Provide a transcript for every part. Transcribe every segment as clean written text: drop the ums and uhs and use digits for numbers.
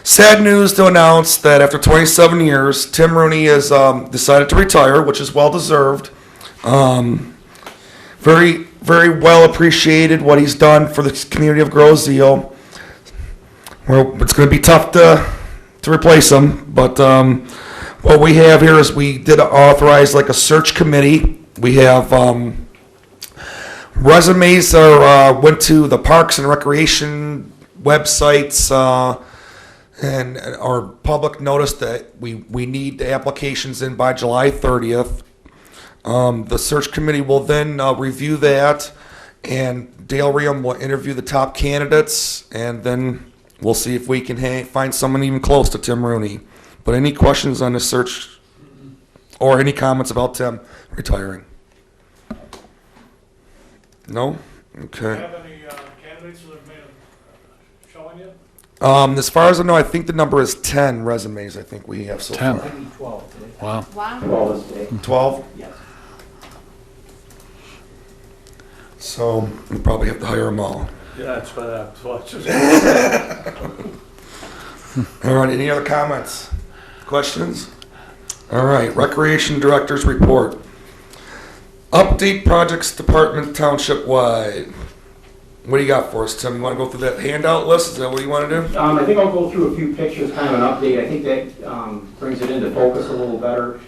Sad news to announce that after 27 years, Tim Rooney has decided to retire, which is well deserved. Very, very well appreciated what he's done for the community of Groseal. Well, it's going to be tough to replace him, but what we have here is we did authorize like a search committee. We have resumes went to the Parks and Recreation websites and our public notice that we need the applications in by July 30th. The search committee will then review that, and Dale Ream will interview the top candidates, and then we'll see if we can find someone even close to Tim Rooney. But any questions on the search or any comments about Tim retiring? No? Do you Okay. have any candidates that have made a showing yet? As far as I know, I think the number is 10 resumes I think we have so 10. far. Maybe 12 today. Wow. Wow. 12 is today. 12? Yes. So we probably have to hire them all. Yeah, that's what I was watching. All right, any other comments? Questions? All right, Recreation Director's Report. Update projects department township wide. What do you got for us, Tim? You want to go through that handout list? Is that what you want to do? I think I'll go through a few pictures, kind of an update. I think that brings it into focus a little better.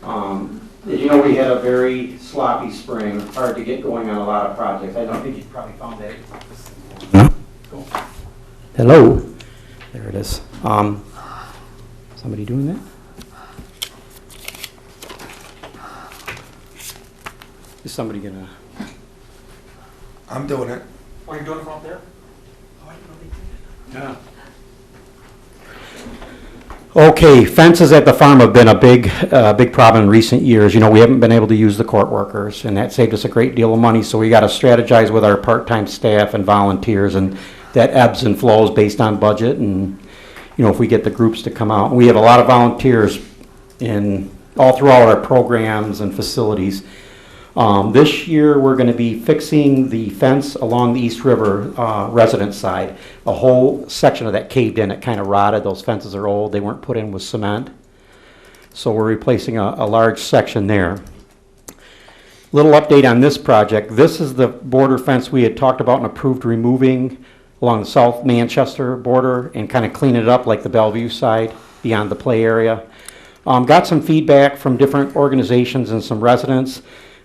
As you know, we had a very sloppy spring, hard to get going on a lot of projects. I don't think you probably found that. Cool. Hello. There it is. Somebody doing that? Is somebody gonna? I'm doing it. Are you doing it from up there? Yeah. Okay, fences at the farm have been a big problem in recent years. You know, we haven't been able to use the court workers, and that saved us a great deal of money, so we got to strategize with our part-time staff and volunteers, and that ebbs and flows based on budget, and, you know, if we get the groups to come out. We have a lot of volunteers in all throughout our programs and facilities. This year, we're going to be fixing the fence along the East River residence side. A whole section of that caved in. It kind of rotted. Those fences are old. They weren't put in with cement. So we're replacing a large section there. Little update on this project. This is the border fence we had talked about and approved removing along the South Manchester border and kind of clean it up like the Bellevue side beyond the play area. Got some feedback from different organizations and some residents.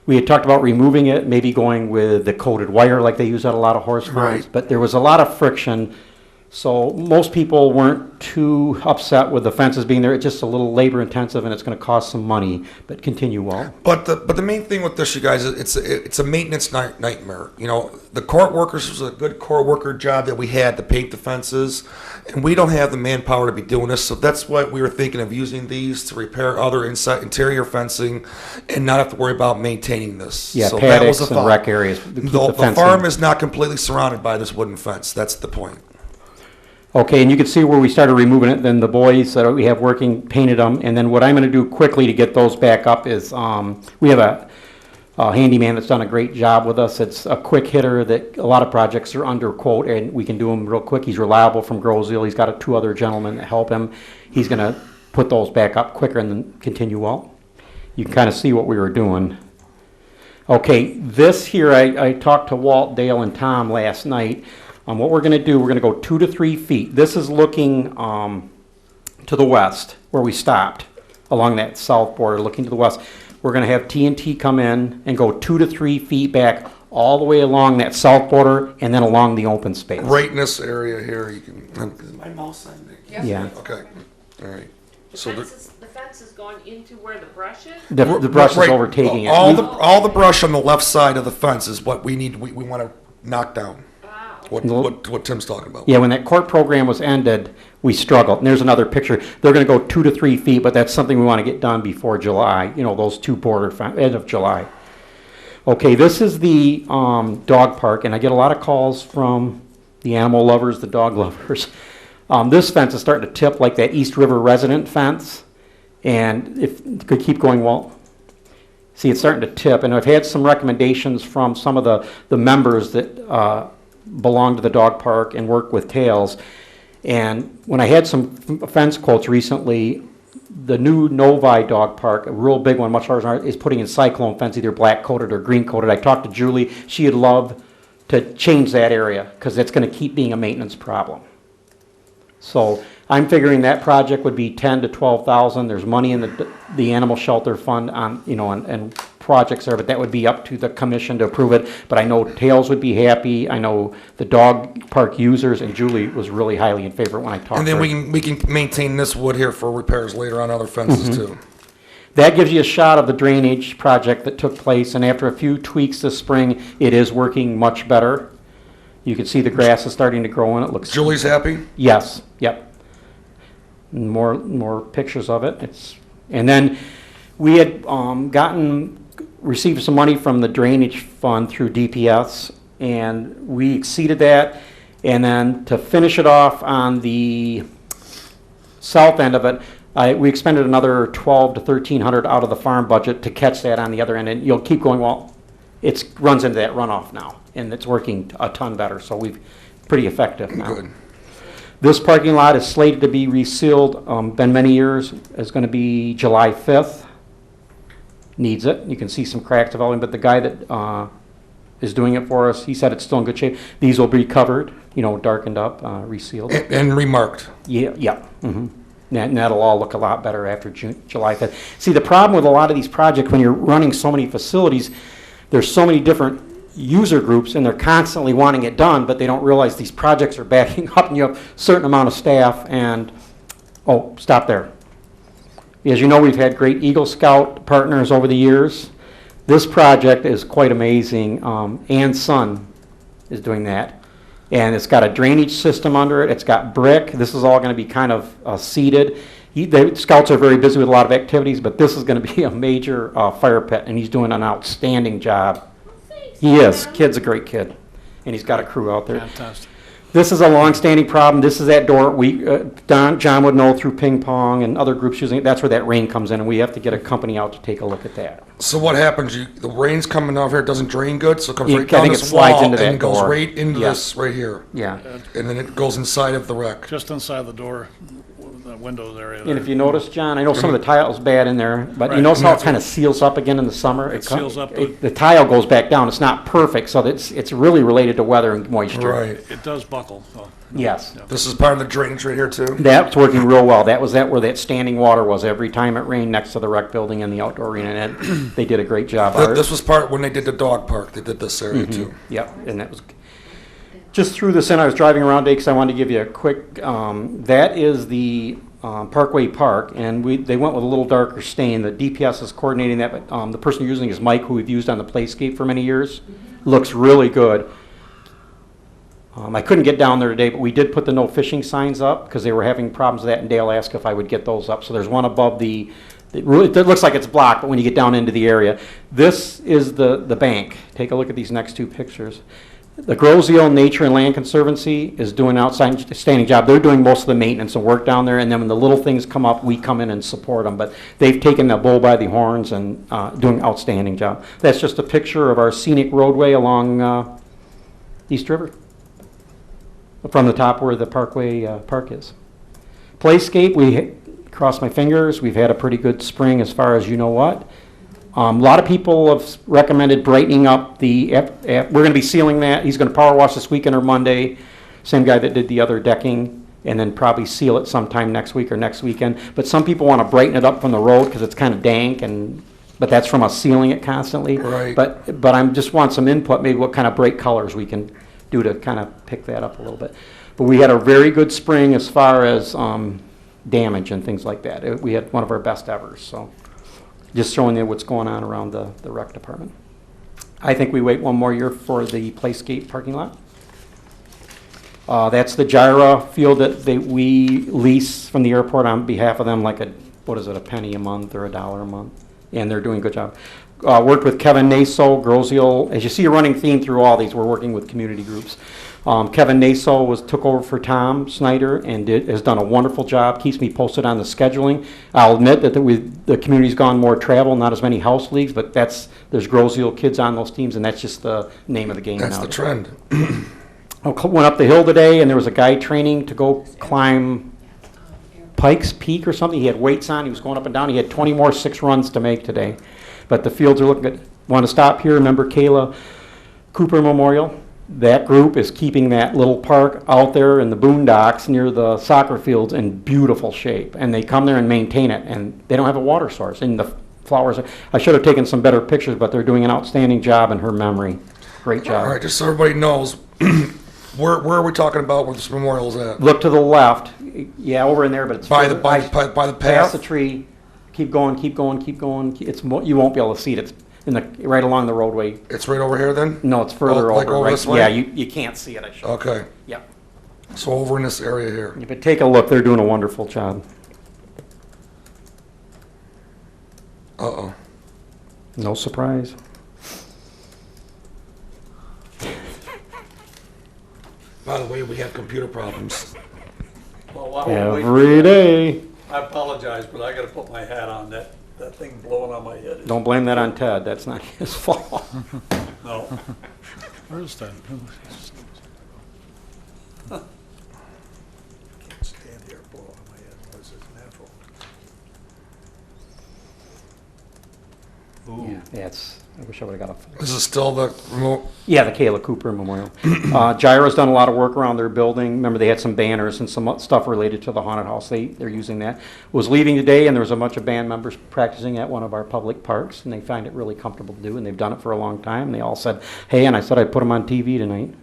We had talked about removing it, maybe going with the coated wire like they use at a lot of horse farms, Right. but there was a lot of friction. So most people weren't too upset with the fences being there. It's just a little labor intensive and it's going to cost some money, but continue well. But the main thing with this, you guys, it's a maintenance nightmare. You know, the court workers was a good court worker job that we had to paint the fences, and we don't have the manpower to be doing this. So that's why we were thinking of using these to repair other interior fencing, and not have to worry about maintaining this. Yeah, so that was paddocks the and thought. rec areas. to keep The fencing. farm is not completely surrounded by this wooden fence. That's the point. Okay, and you can see where we started removing it, then the boys that we have working painted them, and then what I'm gonna do quickly to get those back up is, we have a handyman that's done a great job with us. It's a quick hitter that a lot of projects are under quote, and we can do them real quick. He's reliable from Groseal. He's got two other gentlemen that help him. He's gonna put those back up quicker and then continue well. You can kind of see what we were doing. Okay, this here, I talked to Walt, Dale, and Tom last night. What we're going to do, we're going to go 2 to 3 feet. This is looking to the west, where we stopped, along that south border, looking to the west. We're going to have TNT come in and go 2 to 3 feet back, all the way along that south border, and then along the open space. Right in this area here, you can. Is my mouse on there? Yeah. Okay. All right. The So fence is going into where the brush is? The brush is Right. overtaking it. All the brush on the left side of the fence is what we need. We want to knock down. Wow. What Tim's talking about. Yeah, when that court program was ended, we struggled. And there's another picture. They're going to go 2 to 3 feet, but that's something we want to get done before July. You know, those two end of July. Okay, this is the dog park, and I get a lot of calls from the animal lovers, the dog lovers. This fence is starting to tip like that East River resident fence, and if it could keep going, well, see, it's starting to tip, and I've had some recommendations from some of the members that belong to the dog park and work with Tails, And when I had some fence quotes recently, the new Novi Dog Park, a real big one, much larger, than ours, is putting in cyclone fence, either black coated or green coated. I talked to Julie, she'd love to change that area, because it's gonna keep being a maintenance problem. So I'm figuring that project would be 10 to 12,000. There's money in the animal shelter fund on, and projects there, but that would be up to the commission to approve it. But I know Tails would be happy. I know the dog park users, and Julie was really highly in favor when I talked And to then her. we can maintain this wood here for repairs later on other fences too. That gives you a shot of the drainage project that took place, and after a few tweaks this spring, it is working much better. You can see the grass is starting to grow and it looks. Julie's happy? Yes, yep. More pictures of it. And then we had received some money from the drainage fund through DPS, and we exceeded that. And then to finish it off on the south end of it, we expended another 12 to 1,300 out of the farm budget to catch that on the other end. And you'll keep going, well, it runs into that runoff now, and it's working a ton better. So we've pretty effective now. Good. This parking lot is slated to be resealed, been many years. It's going to be July 5th. Needs it. You can see some cracks developing, but the guy that is doing it for us, he said it's still in good shape. These will be covered, darkened up, resealed. And remarked. Yeah, yeah. Mm-hmm. And that'll all look a lot better after July 5th. See, the problem with a lot of these projects, when you're running so many facilities, there's so many different user groups, and they're constantly wanting it done, but they don't realize these projects are backing up, and you have a certain amount of staff, and, oh, stop there. As you know, we've had great Eagle Scout partners over the years. This project is quite amazing. Ann Sun is doing that, and it's got a drainage system under it. It's got brick. This is all going to be kind of seeded. The Scouts are very busy with a lot of activities, but this is going to be a major fire pit, and he's doing an outstanding job. He is. Kid's a great kid, and he's got a crew out there. Fantastic. This is a long-standing problem. This is that door. John would know through ping pong and other groups using it. That's where that rain comes in, and we have to get a company out to take a look at that. So what happens? The rain's coming off here, it doesn't drain good, so it comes Yeah, right I down think it this slides wall into that and goes door. right into Yeah. this right here. Yeah. And then it goes inside of the wreck. Just inside the door, the windows area And there. if you notice, John, I know some of the tile's bad in there, but you Right. notice how it kind of seals up again in the summer? It seals up. The tile goes back down. It's not perfect, so it's really related to weather and moisture. Right. It does buckle, so. Yes. Yeah. This is part of the drainage right here too. That's working real well. That was where that standing water was every time it rained next to the rec building and the outdoor arena, and they did a great job. This was part when they did the dog park. They did this area Mm-hmm. too. Yep, and that was, just threw this in, I was driving around today because I wanted to give you a quick, that is the Parkway Park, and they went with a little darker stain. The DPS is coordinating that, but the person using is Mike, who we've used on the Playscape for many years. Looks really good. I couldn't get down there today, but we did put the no fishing signs up because they were having problems with that, and Dale asked if I would get those up. So there's one above it looks like it's blocked, but when you get down into the area, this is the bank. Take a look at these next two pictures. The Grosio Nature and Land Conservancy is doing an outstanding job. They're doing most of the maintenance and work down there, and then when the little things come up, we come in and support them. But they've taken the bull by the horns and doing an outstanding job. That's just a picture of our scenic roadway along East River, from the top where the Parkway Park is. Playscape, cross my fingers, we've had a pretty good spring as far as you know what. A lot of people have recommended brightening up we're going to be sealing that. He's going to power wash this weekend or Monday. Same guy that did the other decking, and then probably seal it sometime next week or next weekend. But some people want to brighten it up from the road because it's kind of dank, but that's from us sealing it constantly. Right. But I just want some input, maybe what kind of bright colors we can do to kind of pick that up a little bit. But we had a very good spring as far as damage and things like that. We had one of our best ever, so just showing you what's going on around the rec department. I think we wait one more year for the Playscape parking lot. That's the Gyra field that we lease from the airport on behalf of them, like a penny a month or $1 a month, and they're doing a good job. Worked with Kevin Naso, Grosio. As you see a running theme through all these, we're working with community groups. Kevin Naso took over for Tom Snyder and has done a wonderful job, keeps me posted on the scheduling. I'll admit that the community's gone more travel, not as many house leagues, but there's Grosio kids on those teams, and that's just the name of the game now. That's the trend. Went up the hill today, and there was a guy training to go climb Pikes Peak or something. He had weights on. He was going up and down. He had 20 more 6 runs to make today. But the fields are looking good. Want to stop here? Remember Kayla Cooper Memorial? That group is keeping that little park out there in the boondocks near the soccer fields in beautiful shape. And they come there and maintain it. And they don't have a water source. And the flowers, I should have taken some better pictures, but they're doing an outstanding job in her memory. Great job. All right, just so everybody knows, where are we talking about where this memorial's at? Look to the left. Yeah, over in there, but it's By the further- by the past the path? tree. Keep going, keep going, keep going. You won't be able to see it. It's in the right along the roadway. It's right over here then? No, it's further Oh, like over. over Right? this way? Yeah, you can't see it. I should. Okay, Yeah. so over in this area here. But take a look. They're doing a wonderful job. Uh-oh. No surprise. By the way, we have computer problems. Well, while we're waiting- Every day. I apologize, but I gotta put my hat on. That thing blowing on my head is, Don't blame that on Ted. That's not his fault. no. Where's that? Can't stand here blowing on my head unless it's natural. Yeah, I wish I would have got a. This is still the remote, Yeah, the Kayla Cooper Memorial. Gyro's done a lot of work around their building. Remember, they had some banners and some stuff related to the haunted house. They're using that. Was leaving today, and there was a bunch of band members practicing at one of our public parks, and they find it really comfortable to do, and they've done it for a long time. And they all said, hey, and I said I'd put them on TV tonight.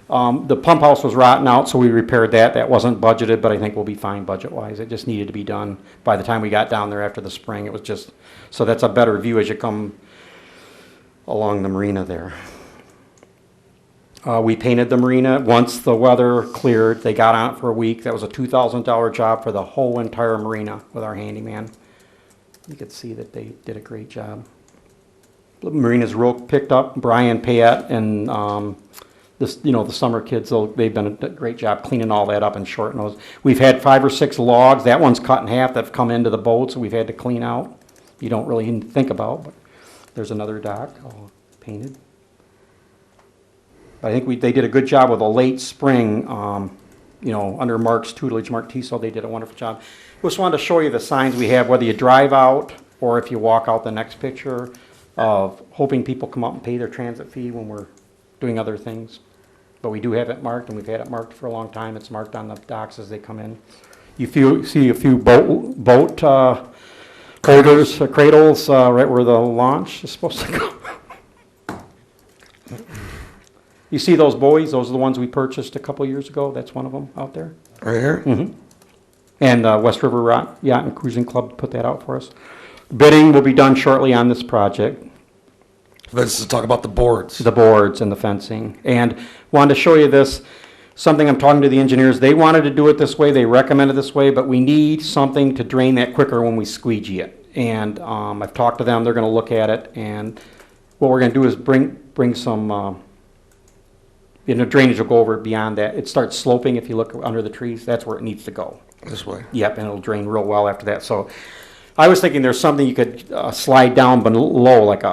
The pump house was rotten out, so we repaired that. That wasn't budgeted, but I think we'll be fine budget-wise. It just needed to be done. By the time we got down there after the spring, it was just, so that's a better view as you come along the marina there. We painted the marina. Once the weather cleared, they got on it for a week. That was a $2,000 job for the whole entire marina with our handyman. You could see that they did a great job. The marina's real picked up. Brian Payette and the summer kids, they've done a great job cleaning all that up and shortening those. We've had 5 or 6 logs. That one's cut in half that've come into the boat, so we've had to clean out. You don't really even think about, but there's another dock all painted. I think they did a good job with a late spring, under Mark's tutelage, Mark Tiso, they did a wonderful job. Just wanted to show you the signs we have, whether you drive out or if you walk out the next picture, of hoping people come up and pay their transit fee when we're doing other things. But we do have it marked, and we've had it marked for a long time. It's marked on the docks as they come in. You see a few boat holders, cradles, right where the launch is supposed to go. You see those buoys? Those are the ones we purchased a couple years ago. That's one of them out there. right here? And West River Yacht and Cruising Club put that out for us. Bidding will be done shortly on this project. Let's talk about the boards. The boards and the fencing. And wanted to show you this, something I'm talking to the engineers. They wanted to do it this way, they recommended this way, but we need something to drain that quicker when we squeegee it. And I've talked to them, they're gonna look at it, and what we're gonna do is bring some, drainage will go over beyond that. It starts sloping if you look under the trees, that's where it needs to go. This way. Yep, and it'll drain real well after that. So I was thinking there's something you could slide down below, like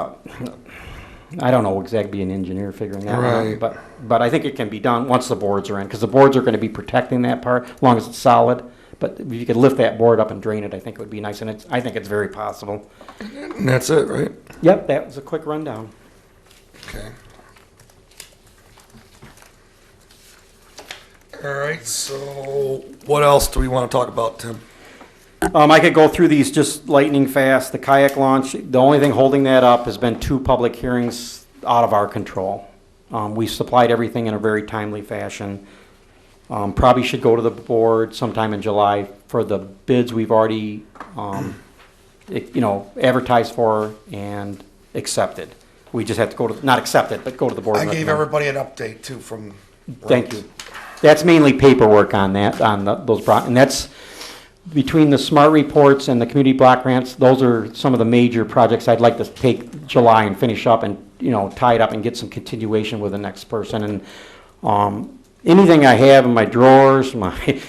I don't know exactly, an engineer figuring that Right. out, but I think it can be done once the boards are in, because the boards are going to be protecting that part as long as it's solid. But if you could lift that board up and drain it, I think it would be nice, and I think it's very possible. And that's it, right? Yep, that was a quick rundown. Okay. All right, so what else do we want to talk about, Tim? I could go through these just lightning fast. The kayak launch, the only thing holding that up has been 2 public hearings out of our control. We supplied everything in a very timely fashion. Probably should go to the board sometime in July for the bids we've already, advertised for and accepted. We just have to go to, not accepted, but go to the board. I and gave recommend. everybody an update too from. Thank you. That's mainly paperwork on that, on and that's between the SMART reports and the community block grants. Those are some of the major projects I'd like to take July and finish up and, tie it up and get some continuation with the next person. And anything I have in my drawers, my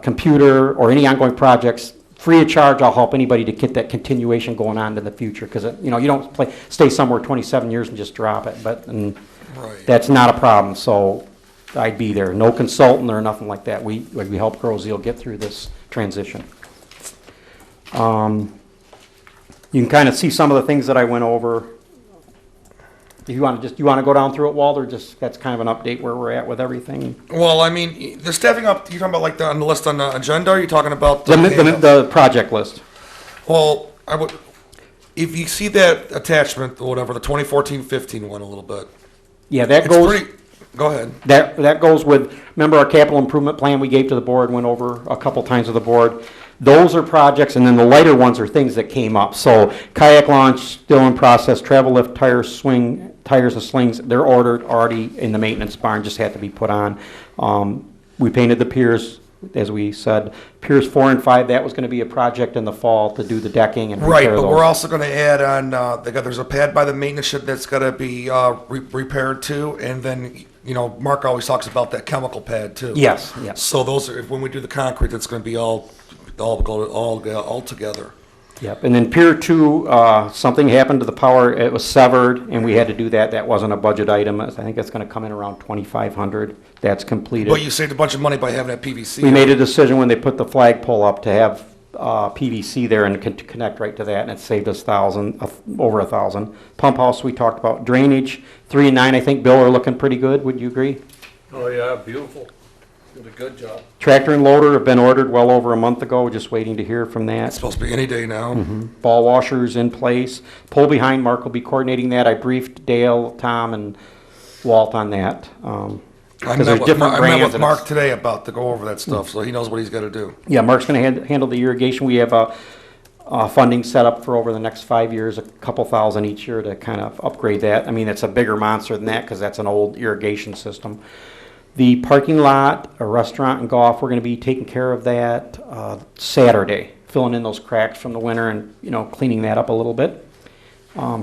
computer, or any ongoing projects, free of charge, I'll help anybody to get that continuation going on in the future. Because, you don't stay somewhere 27 years and just drop it. Right. That's not a problem, so I'd be there. No consultant or nothing like that. We help Grow Zeal get through this transition. You can kind of see some of the things that I went over. If you want to go down through it, Walter, just, that's kind of an update where we're at with everything. Well, I mean, the staffing up, you're talking about like on the list on the agenda, or are you talking about? The project list. Well, if you see that attachment or whatever, the 2014-15 one a little bit. Yeah, that It's goes. pretty, go ahead. That goes with, remember our capital improvement plan we gave to the board, went over a couple times with the board? Those are projects, and then the lighter ones are things that came up. So kayak launch, still in process, travel lift, tires and slings, they're ordered already in the maintenance barn, just had to be put on. We painted the piers, as we said, piers 4 and 5, that was gonna be a project in the fall to do the decking and Right, repair but those. we're also gonna add on, there's a pad by the maintenance shed that's gotta be, repaired too, and then, Mark always talks about that chemical pad too. Yes, yes. So those are, when we do the concrete, that's gonna be all together. Yep, and then Pier 2, something happened to the power, it was severed, and we had to do that. That wasn't a budget item. I think it's gonna come in around 2,500. That's completed. But you saved a bunch of money by having that PVC. We made a decision when they put the flagpole up to have PVC there and to connect right to that, and it saved us over 1,000. Pump house, we talked about. Drainage, 3 and 9, I think, Bill, are looking pretty good. Would you agree? Oh, yeah, beautiful. Did a good job. Tractor and loader have been ordered well over a month ago, just waiting to hear from It's that. supposed to be any day now. Ball washers in place. Pull behind, Mark will be coordinating that. I briefed Dale, Tom, and Walt on that. I Because there's different met brands. with and Mark it's- today about to go over that stuff, so he knows what he's gotta do. Yeah, Mark's gonna handle the irrigation. We have funding set up for over the next 5 years, a couple thousand each year to kind of upgrade that. I mean, it's a bigger monster than that because that's an old irrigation system. The parking lot, a restaurant and golf, we're gonna be taking care of that Saturday, filling in those cracks from the winter and, cleaning that up a little bit.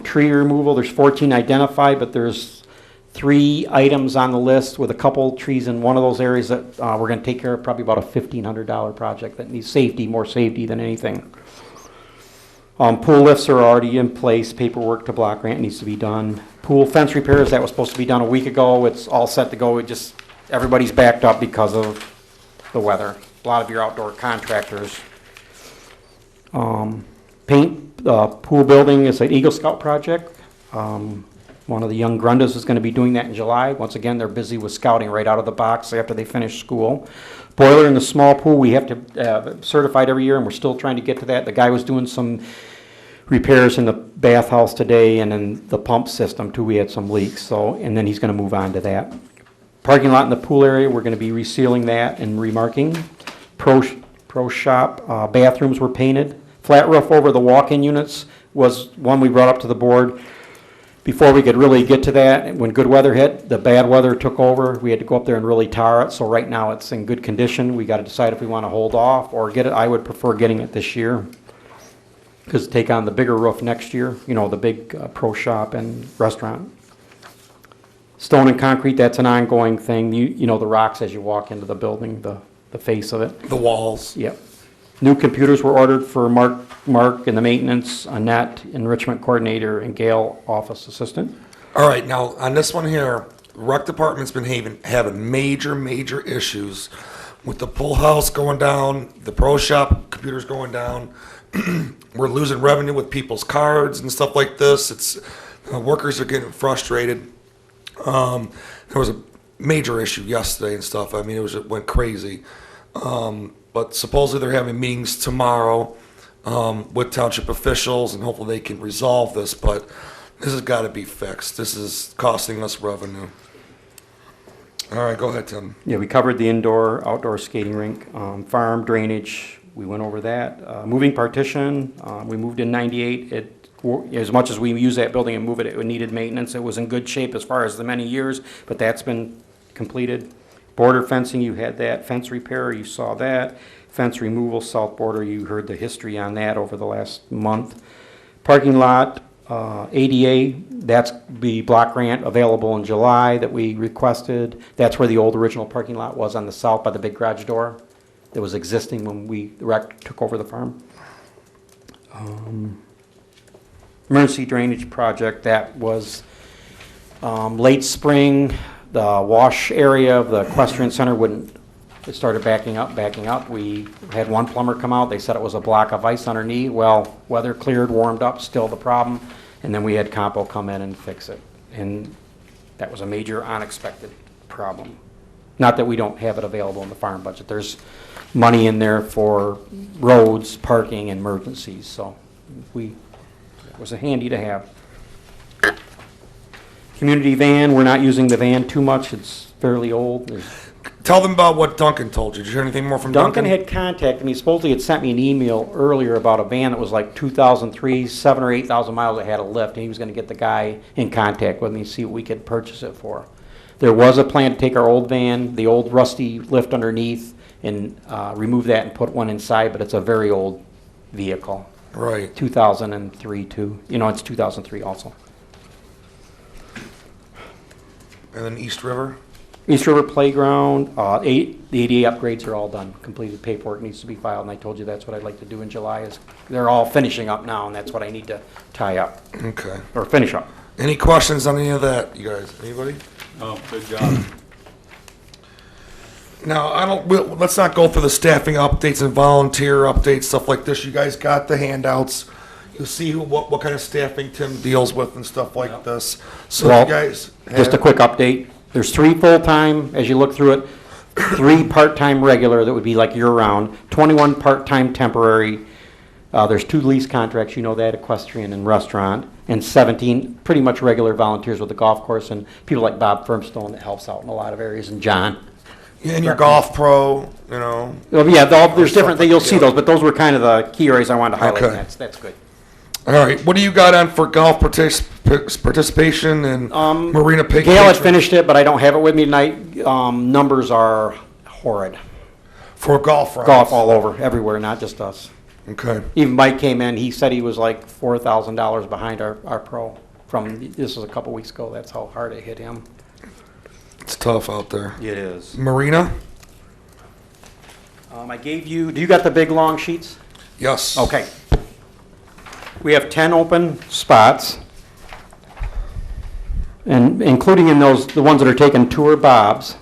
Tree removal, there's 14 identified, but there's 3 items on the list with a couple trees in one of those areas that we're gonna take care of, probably about a $1,500 project that needs more safety than anything. Pool lifts are already in place, paperwork to block grant needs to be done. Pool fence repairs, that was supposed to be done a week ago, it's all set to go, everybody's backed up because of the weather. A lot of your outdoor contractors. Paint, pool building is an Eagle Scout project. One of the young Grundas is gonna be doing that in July. Once again, they're busy with scouting right out of the box after they finish school. Boiler in the small pool, we have to certified every year, and we're still trying to get to that. The guy was doing some repairs in the bathhouse today, and then the pump system too, we had some leaks, and then he's gonna move on to that. Parking lot in the pool area, we're gonna be resealing that and remarking. Pro shop, bathrooms were painted. Flat roof over the walk-in units was one we brought up to the board. Before we could really get to that, when good weather hit, the bad weather took over. We had to go up there and really tar it, so right now it's in good condition. We gotta decide if we wanna hold off or get it. I would prefer getting it this year. Because take on the bigger roof next year, the big pro shop and restaurant. Stone and concrete, that's an ongoing thing. You know the rocks as you walk into the building, the face of it. The walls. Yep. New computers were ordered for Mark in the maintenance, Annette, enrichment coordinator, and Gail, office assistant. All right, now, on this one here, rec department's been having major issues with the pool house going down, the pro shop computers going down. We're losing revenue with people's cards and stuff like this. Workers are getting frustrated. There was a major issue yesterday and stuff. I mean, it went crazy. But supposedly they're having meetings tomorrow with township officials, and hopefully they can resolve this. But this has got to be fixed. This is costing us revenue. All right, go ahead, Tim. Yeah, we covered the indoor, outdoor skating rink, farm drainage, we went over that. Moving partition, we moved in 98. As much as we use that building and move it, it needed maintenance. It was in good shape as far as the many years, but that's been completed. Border fencing, you had that. Fence repair, you saw that. Fence removal, south border, you heard the history on that over the last month. Parking lot, ADA, that's the block grant available in July that we requested. That's where the old original parking lot was on the south by the big garage door that was existing when the rec took over the farm. Emergency drainage project, that was Late spring, the wash area of the equestrian center it started backing up. We had one plumber come out, they said it was a block of ice underneath. Well, weather cleared, warmed up, still the problem. And then we had Compo come in and fix it. And that was a major unexpected problem. Not that we don't have it available in the farm budget. There's money in there for roads, parking, and emergencies, so it was a handy to have. Community van, we're not using the van too much. It's fairly old. Tell them about what Duncan told you. Did you hear anything more from Duncan? Duncan had contacted me, supposedly had sent me an email earlier about a van that was like 2003, 7,000 or 8,000 miles that had a lift, and he was going to get the guy in contact with me, see what we could purchase it for. There was a plan to take our old van, the old rusty lift underneath, and remove that and put one inside, but it's a very old vehicle. Right. 2003 too. It's 2003 also. And then East River? East River Playground, the ADA upgrades are all done. Completed paperwork needs to be filed, and I told you that's what I'd like to do in July. Is they're all finishing up now, and that's what I need to tie up, Okay. or finish up. Any questions on any of that, you guys? Anybody? Oh, good job. Now, let's not go through the staffing updates and volunteer updates, stuff like this. You guys got the handouts. You'll see what kind of staffing Tim deals with and stuff like this. So Well, you guys Just a quick update. There's 3 full-time, as you look through it, 3 part-time regular that would be like year-round, 21 part-time temporary. There's 2 lease contracts, that, equestrian and restaurant, and 17 pretty much regular volunteers with the golf course, and people like Bob Firmstone that helps out in a lot of areas, and John. and your golf pro, Well, yeah, there's different things, you'll see those, but those were kind of the key areas I wanted to highlight, and Okay. that's good. All right, what do you got on for golf participation and marina pig? Gail had patron- finished it, but I don't have it with me tonight. Numbers are horrid. For golf rounds. Golf all over, everywhere, not just us. Okay. Even Mike came in, he said he was like $4,000 behind our pro this was a couple weeks ago. That's how hard it hit him. It's tough out there. It is. Marina? I gave you, do you got the big long sheets? Yes. Okay. We have 10 open spots, and including in those, the ones that are taking tour Bob's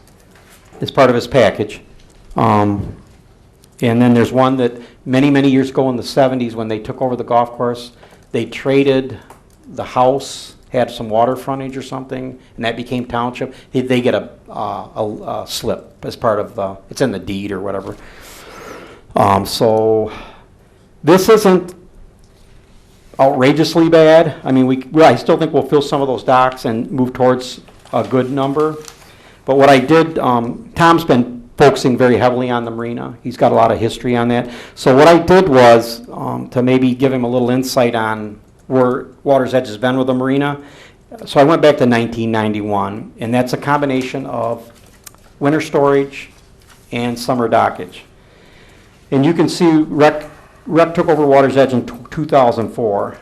is part of his package. And then there's one that many, many years ago in the 70s when they took over the golf course, they traded the house, had some water frontage or something, and that became township. They get a slip as part of it's in the deed or whatever. So this isn't outrageously bad. I mean, I still think we'll fill some of those docks and move towards a good number. But what I did, Tom's been focusing very heavily on the marina. He's got a lot of history on that. So what I did was to maybe give him a little insight on where Water's Edge has been with the marina. So I went back to 1991, and that's a combination of winter storage and summer dockage. And you can see Rec took over Water's Edge in 2004.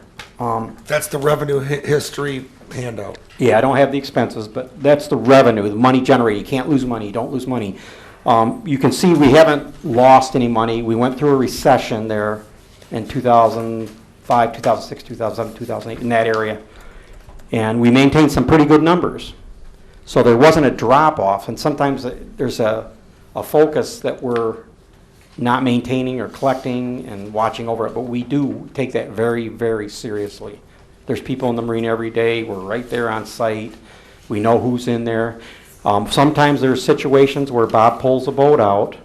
That's the revenue history handout. Yeah, I don't have the expenses, but that's the revenue, the money generated. You can't lose money, you don't lose money. You can see we haven't lost any money. We went through a recession there in 2005, 2006, 2007, 2008, in that area. And we maintained some pretty good numbers. So there wasn't a drop-off, and sometimes there's a focus that we're not maintaining or collecting and watching over it, but we do take that very, very seriously. There's people in the marina every day. We're right there on site. We know who's in there. Sometimes there's situations where Bob pulls a boat out,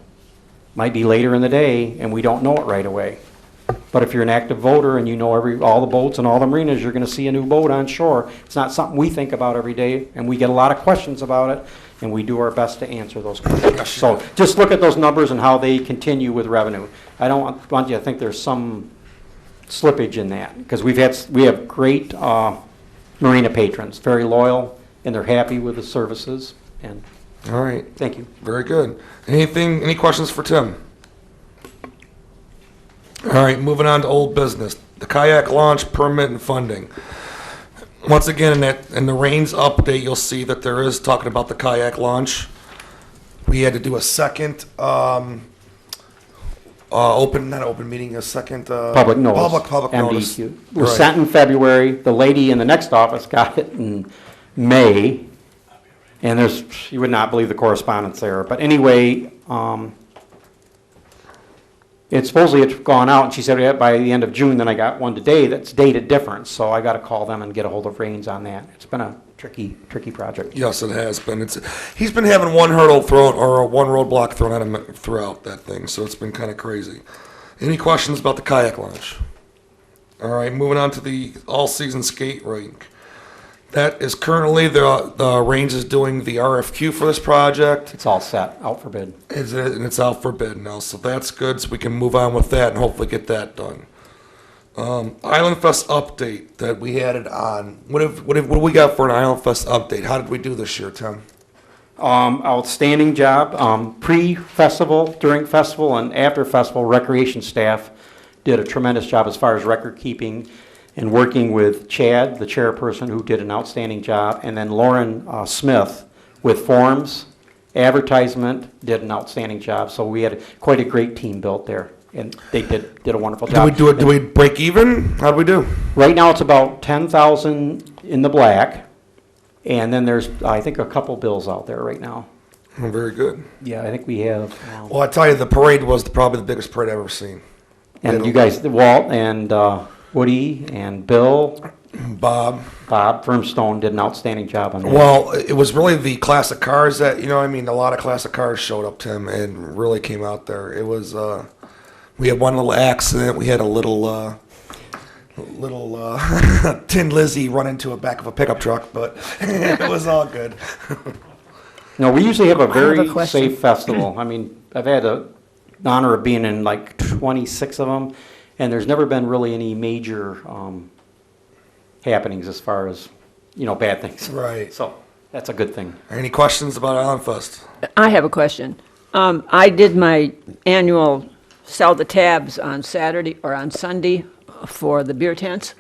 might be later in the day, and we don't know it right away. But if you're an active voter and you know all the boats and all the marinas, you're going to see a new boat on shore. It's not something we think about every day, and we get a lot of questions about it, and we do our best to answer those questions. So just look at those numbers and how they continue with revenue. I don't want you to think there's some slippage in that, because we have great marina patrons, very loyal, and they're happy with the services. And All right. thank you. Very good. Any questions for Tim? All right, moving on to old business. The kayak launch permit and funding. Once again, in the Rains update, you'll see that there is talking about the kayak launch. We had to do a second not open meeting, a second Public notice. Public notice. MDQ. It was Right. sent in February. The lady in the next office got it in May, and you would not believe the correspondence there. But anyway, supposedly it's gone out, and she said, yeah, by the end of June. Then I got one today that's dated different, so I got to call them and get a hold of Rains on that. It's been a tricky project. Yes, it has been. He's been having one hurdle thrown or one roadblock thrown at him throughout that thing, so it's been kind of crazy. Any questions about the kayak launch? All right, moving on to the all-season skate rink. That is currently the Range is doing the RFQ for this project. It's all set, out for bid. And it's out for bid now, so that's good. So we can move on with that and hopefully get that done. Island Fest update that we had it on. What do we got for an Island Fest update? How did we do this year, Tim? Outstanding job. Pre-festival, during festival, and after festival, recreation staff did a tremendous job as far as record keeping and working with Chad, the chairperson, who did an outstanding job, and then Lauren Smith with forms, advertisement, did an outstanding job. So we had quite a great team built there, and they did a wonderful job. Do we break even? How do we do? Right now, it's about 10,000 in the black, and then there's, I think, a couple bills out there right now. Oh, very good. Yeah, I think we have. Well, I tell you, the parade was probably the biggest parade I've ever seen. And you guys, Walt and Woody and Bill, Bob Firmstone did an outstanding job on that. Well, it was really the classic cars that, a lot of classic cars showed up, Tim, and really came out there. It was, we had one little accident. We had a little Tin Lizzie run into the back of a pickup truck, but it was all good. No, we usually have a have very a question. safe festival. I mean, I've had the honor of being in like 26 of them, and there's never been really any major happenings as far as, bad things. Right. So that's a good thing. Any questions about Island Fest? I have a question. I did my annual sell the tabs on Saturday or on Sunday for the beer tents,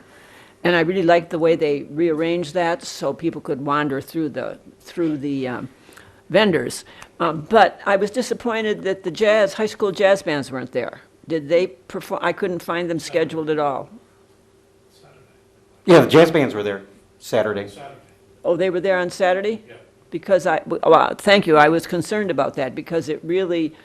and I really liked the way they rearranged that so people could wander through the vendors. But I was disappointed that the high school jazz bands weren't there. Did they perform? I couldn't find them scheduled at all. Yeah, the jazz bands were there Saturday. Oh, they were there on Saturday? Yeah. Because well, thank you, I was concerned about that, because it really,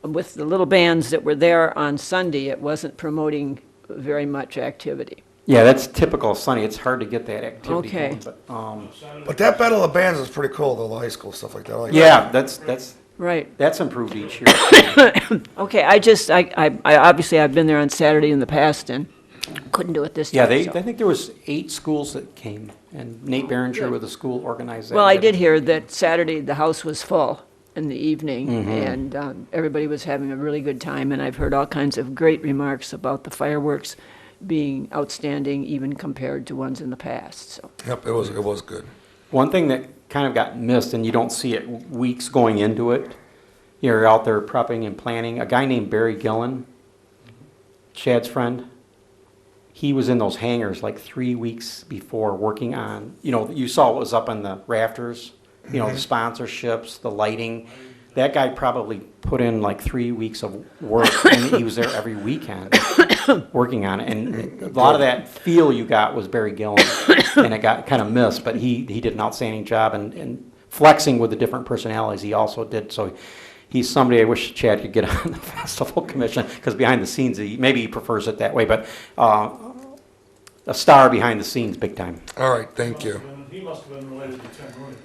with the little bands that were there on Sunday, it wasn't promoting very much activity. Yeah, that's typical of Sunny. It's hard to get that activity Okay. going. But, But that Battle of Bands is pretty cool, though, the high school stuff like that. I like yeah, that's Right. improved each year. Okay, I obviously, I've been there on Saturday in the past and couldn't do it this time. Yeah, so. I think there was 8 schools that came, and Nate Berenger with the school organized that. Well, I did hear that Saturday, the house was full in the evening, Mm-hmm. and everybody was having a really good time, and I've heard all kinds of great remarks about the fireworks being outstanding, even compared to ones in the past, so. Yep, it was good. One thing that kind of got missed, and you don't see it weeks going into it, you're out there prepping and planning. A guy named Barry Gillen, Chad's friend, he was in those hangars like 3 weeks before working on, you saw what was up on the rafters, the sponsorships, the lighting. That guy probably put in like 3 weeks of work, and he was there every weekend working on it. And a lot of that feel you got was Barry Gillen, and it got kind of missed, but he did an outstanding job, and flexing with the different personalities he also did. So he's somebody I wish Chad could get on the festival commission, because behind the scenes, maybe he prefers it that way, but a star behind the scenes, big time. All right, thank you. He must have been related to Tim Rooney.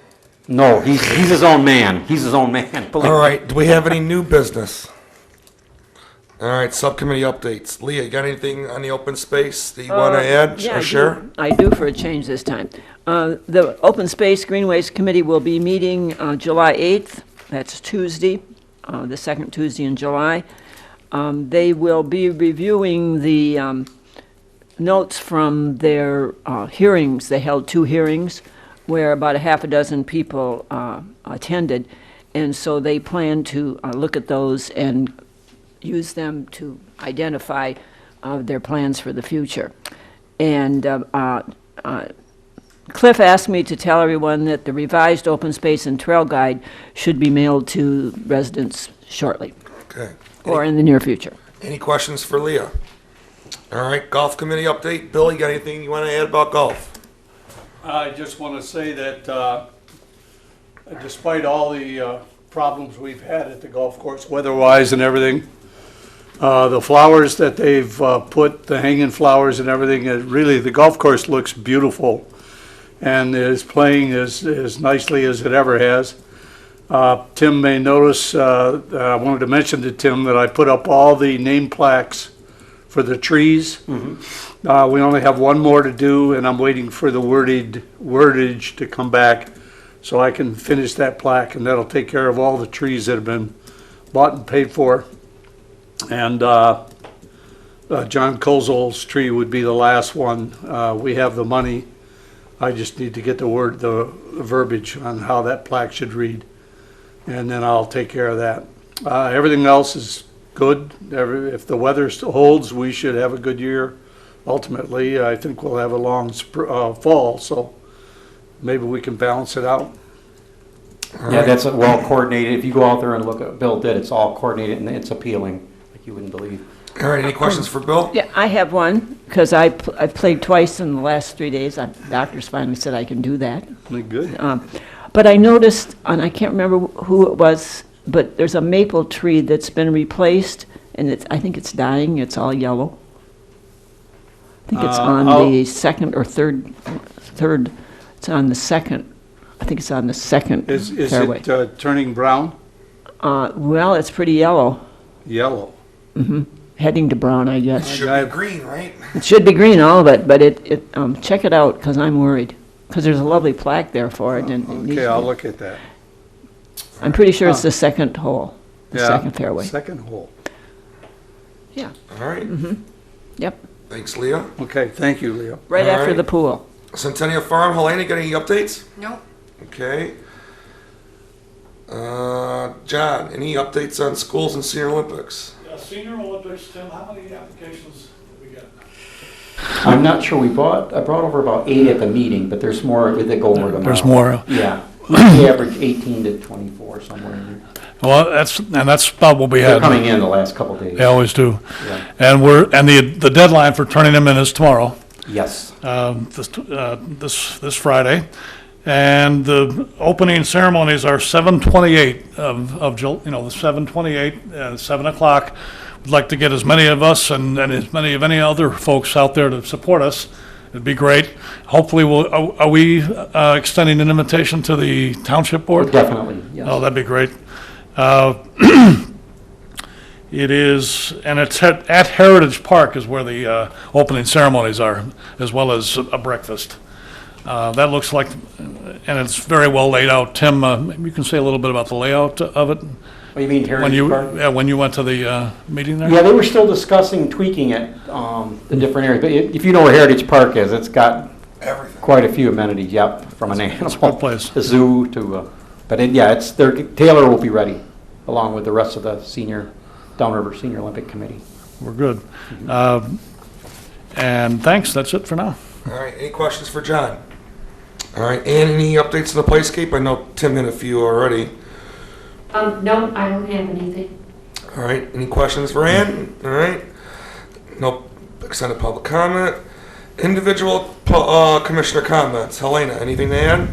No, he's his own man. He's his own man. Believe All me. right, do we have any new business? All right, subcommittee updates. Leah, you got anything on the open space that you want to add Yeah, or share? I do for a change this time. The Open Space Greenways Committee will be meeting July 8th. That's Tuesday, the second Tuesday in July. They will be reviewing the notes from their hearings. They held 2 hearings where about a half a dozen people attended, and so they plan to look at those and use them to identify their plans for the future. And Cliff asked me to tell everyone that the revised open space and trail guide should be mailed to residents shortly, Okay. or in the near future. Any questions for Leah? All right, golf committee update. Bill, you got anything you want to add about golf? I just want to say that despite all the problems we've had at the golf course, weather-wise and everything, the flowers that they've put, the hanging flowers and everything, really, the golf course looks beautiful and is playing as nicely as it ever has. Tim may notice, I wanted to mention to Tim that I put up all the name plaques for the trees. We only have one more to do, and I'm waiting for the wordage to come back so I can finish that plaque, and that'll take care of all the trees that have been bought and paid for. And John Kozol's tree would be the last one. We have the money. I just need to get the verbiage on how that plaque should read, and then I'll take care of that. Everything else is good. If the weather still holds, we should have a good year. Ultimately, I think we'll have a long fall, so maybe we can balance it out. Yeah, that's well coordinated. If you go out there and look at what Bill did, it's all coordinated and it's appealing, like you wouldn't believe. All right, any questions for Bill? Yeah, I have one, because I played twice in the last 3 days. Doctors finally said I can do that. Good. But I noticed, and I can't remember who it was, but there's a maple tree that's been replaced, and I think it's dying. It's all yellow. I think it's on the second or third, it's on the second, I think it's on the second Is fairway. it turning brown? Well, it's pretty yellow, Yellow. heading to brown, I It guess. should be green, right? It should be green, all of it, but check it out, because I'm worried. Because there's a lovely plaque there for it, and it needs Okay, to I'll be- look at that. I'm pretty sure it's the second hole, the Yeah, second fairway. Second hole. Yeah, All right. yep, Thanks, Leah. Okay, thank you, Leo. right All after right. the pool. Centennial Farm, Helena, got any updates? Nope. Okay. John, any updates on schools and Senior Olympics? Senior Olympics, Tim, how many applications did we get? I'm not sure, I brought over about 8 at the meeting, but there's more that go over tomorrow. There's more. Yeah, we average 18 to 24 somewhere in there. Well, that's about what we They're had. coming in the last couple days. They always do. Yeah. And the deadline for turning them in is tomorrow, Yes. this Friday. And the opening ceremonies are 7/28 of the 7/28, 7 o'clock. We'd like to get as many of us and as many of any other folks out there to support us. It'd be great. Hopefully, are we extending an invitation to the township board? Definitely, yes. Oh, that'd be great. It is, and it's at Heritage Park is where the opening ceremonies are, as well as a breakfast. That looks like, and it's very well laid out. Tim, maybe you can say a little bit about the layout of it? What, you mean When Heritage Park? when you went to the meeting there? Yeah, they were still discussing tweaking it, the different areas. But if you know where Heritage Park is, it's got Everything. quite a few amenities, yep, from an animal. It's a good place. The zoo to, Taylor will be ready, along with the rest of the Downriver Senior Olympic Committee. We're good. And thanks, that's it for now. All right, any questions for John? All right, and any updates on the playscape? I know Tim had a few already. No, I don't have anything. All right, any questions for Ann? All right. No extended public comment. Individual commissioner comments. Helena, anything to add?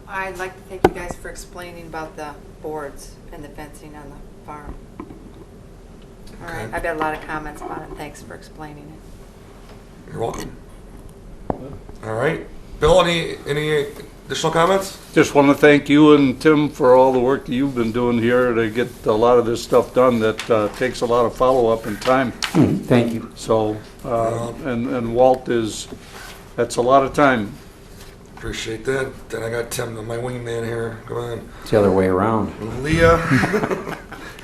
I'd like to thank you guys for explaining about the boards and the fencing on the farm. All right, Okay. I've got a lot of comments about it. Thanks for explaining it. You're welcome. All right. Bill, any additional comments? Just want to thank you and Tim for all the work that you've been doing here to get a lot of this stuff done that takes a lot of follow-up and time. Thank you. So, and Walt that's a lot of time. Appreciate that. Then I got Tim, my wingman here. Come on. It's the other way around. Leah,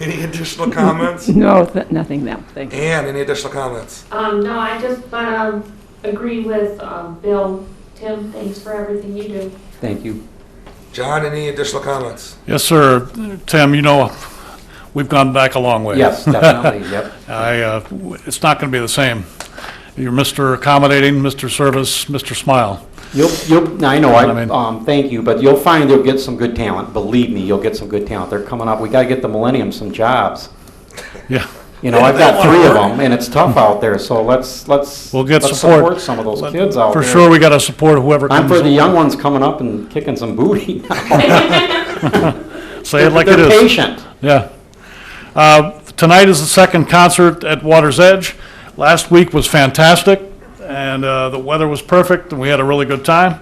any additional comments? No, nothing now, thank you. Ann, any additional comments? No, I just agree with Bill. Tim, thanks for everything you do. Thank you. John, any additional comments? Yes, sir. Tim, we've gone back a long way. Yes, definitely, yep. It's not going to be the same. You're Mr. Accommodating, Mr. Service, Mr. Smile. I know, I mean- thank you, but you'll find you'll get some good talent. Believe me, you'll get some good talent. They're coming up. We gotta get the Millennium some jobs. Yeah. You know, I've got 3 of them, and it's tough out there, so let's We'll get let's support. some of those kids out For there. sure, we got to support whoever comes. I'm for the over. young ones coming up and kicking some booty now. Say it like it They're is. patient. Yeah. Tonight is the second concert at Water's Edge. Last week was fantastic, and the weather was perfect, and we had a really good time.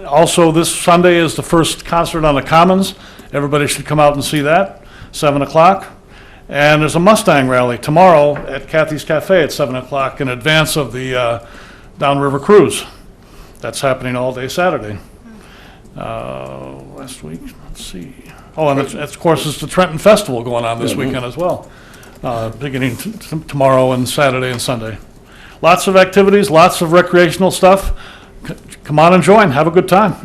Also, this Sunday is the first concert on the Commons. Everybody should come out and see that, 7 o'clock. And there's a Mustang rally tomorrow at Kathy's Cafe at 7 o'clock in advance of the Downriver Cruise. That's happening all day Saturday. Last week, let's see. Oh, and of course, it's the Trenton Festival going on this weekend as well, beginning tomorrow and Saturday and Sunday. Lots of activities, lots of recreational stuff. Come on and join, have a good time.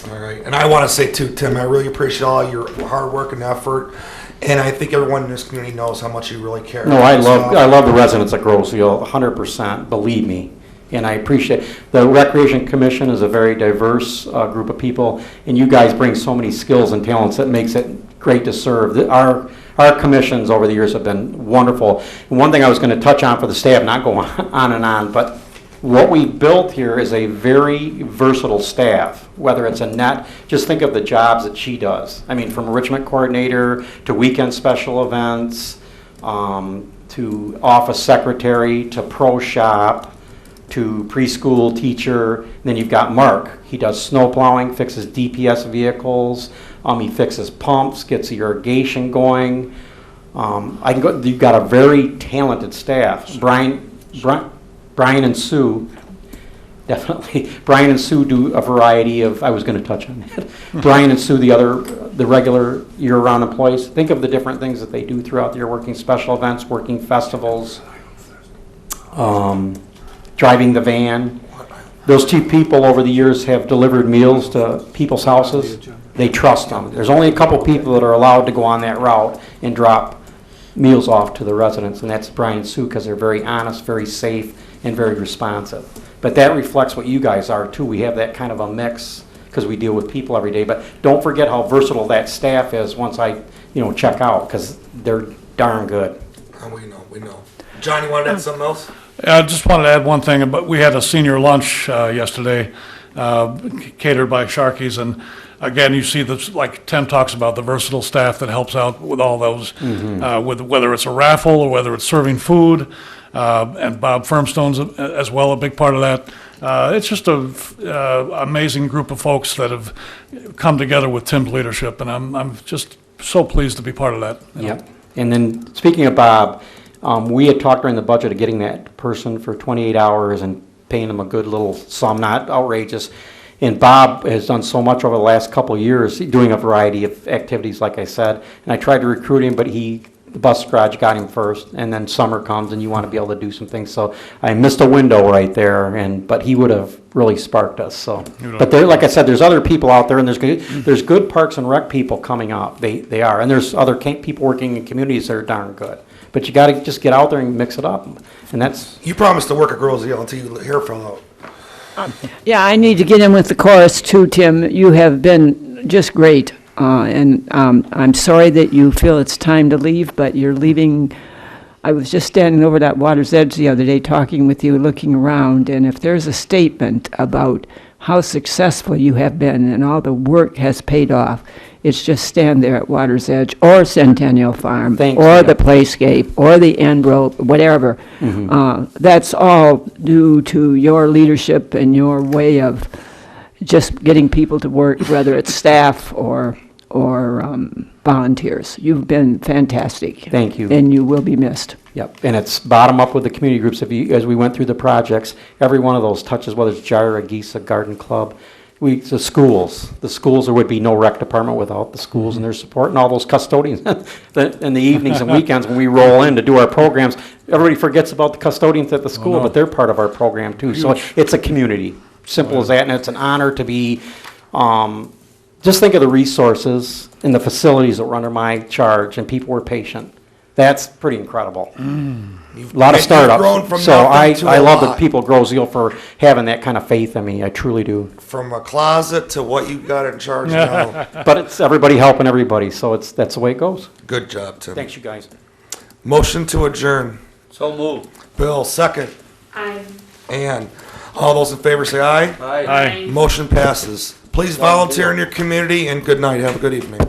All right, and I want to say too, Tim, I really appreciate all your hard work and effort, and I think everyone in this community knows how much you really care. No, about I this love, stuff. I love the residents of Groesville, 100%, believe me. And I appreciate, the Recreation Commission is a very diverse group of people, and you guys bring so many skills and talents that makes it great to serve. Our commissions over the years have been wonderful. And one thing I was going to touch on for the staff, not go on and on, but what we built here is a very versatile staff, whether it's Annette, just think of the jobs that she does. I mean, from enrichment coordinator to weekend special events, to office secretary, to pro shop, to preschool teacher. And then you've got Mark. He does snow plowing, fixes DPS vehicles. He fixes pumps, gets the irrigation going. You've got a very talented staff. Brian and Sue, definitely. Brian and Sue do a variety of, I was going to touch on that. Brian and Sue, the regular year-round employees, think of the different things that they do throughout the year, working special events, working festivals, driving the van. Those 2 people over the years have delivered meals to people's houses. They trust them. There's only a couple people that are allowed to go on that route and drop meals off to the residents, and that's Brian and Sue, because they're very honest, very safe, and very responsive. But that reflects what you guys are too. We have that kind of a mix because we deal with people every day. But don't forget how versatile that staff is once I, check out, because they're darn good. We know. John, you wanted to add something else? I just wanted to add one thing, but we had a senior lunch yesterday catered by Sharky's, and again, you see this, like Tim talks about, the versatile staff that helps out with all those, with whether it's a raffle or whether it's serving food, and Bob Firmstone's as well a big part of that. It's just a amazing group of folks that have come together with Tim's leadership, and I'm just so pleased to be part of that. Yep. And then, speaking of Bob, we had talked during the budget of getting that person for 28 hours and paying them a good little sum, not outrageous. And Bob has done so much over the last couple of years, doing a variety of activities, like I said. And I tried to recruit him, but the bus garage got him first. And then summer comes, and you want to be able to do some things. So I missed a window right there, but he would have really sparked us. So, but there, like I said, there's other people out there, and there's good Parks and Rec people coming up. They are, and there's other people working in communities that are darn good. But you got to just get out there and mix it up, and that's. You promised to work at Groesville until your hair fell out. Yeah, I need to get in with the chorus too, Tim. You have been just great. And I'm sorry that you feel it's time to leave, but you're leaving. I was just standing over that Water's Edge the other day talking with you, looking around, and if there's a statement about how successful you have been and all the work has paid off, it's just stand there at Water's Edge or Centennial Farm Thanks, or yeah. the Playscape or the End Road, whatever. That's all due to your leadership and your way of just getting people to work, whether it's staff or volunteers. You've been fantastic. Thank you. And you will be missed. Yep, and it's bottom up with the community groups. As we went through the projects, every one of those touches, whether it's Gyra, Gisa, Garden Club, the schools. There would be no rec department without the schools and their support, and all those custodians. In the evenings and weekends when we roll in to do our programs, everybody forgets about the custodians at the school, but they're part of our program too. So it's a community, simple as that, and it's an honor to be. Just think of the resources and the facilities that were under my charge, and people were patient. That's pretty incredible. A lot of grown from startups. So I nothing to a love the lot. people of Groesville for having that kind of faith in me. I truly do. From a closet to what you got in charge now. But it's everybody helping everybody, so that's the way it goes. Good job, Tim. Thanks, you guys. Motion to adjourn. So moved. Bill, second. Aye. Ann. All those in favor say aye. Aye. Aye. Motion passes. Please volunteer in your community, and good night. Have a good evening.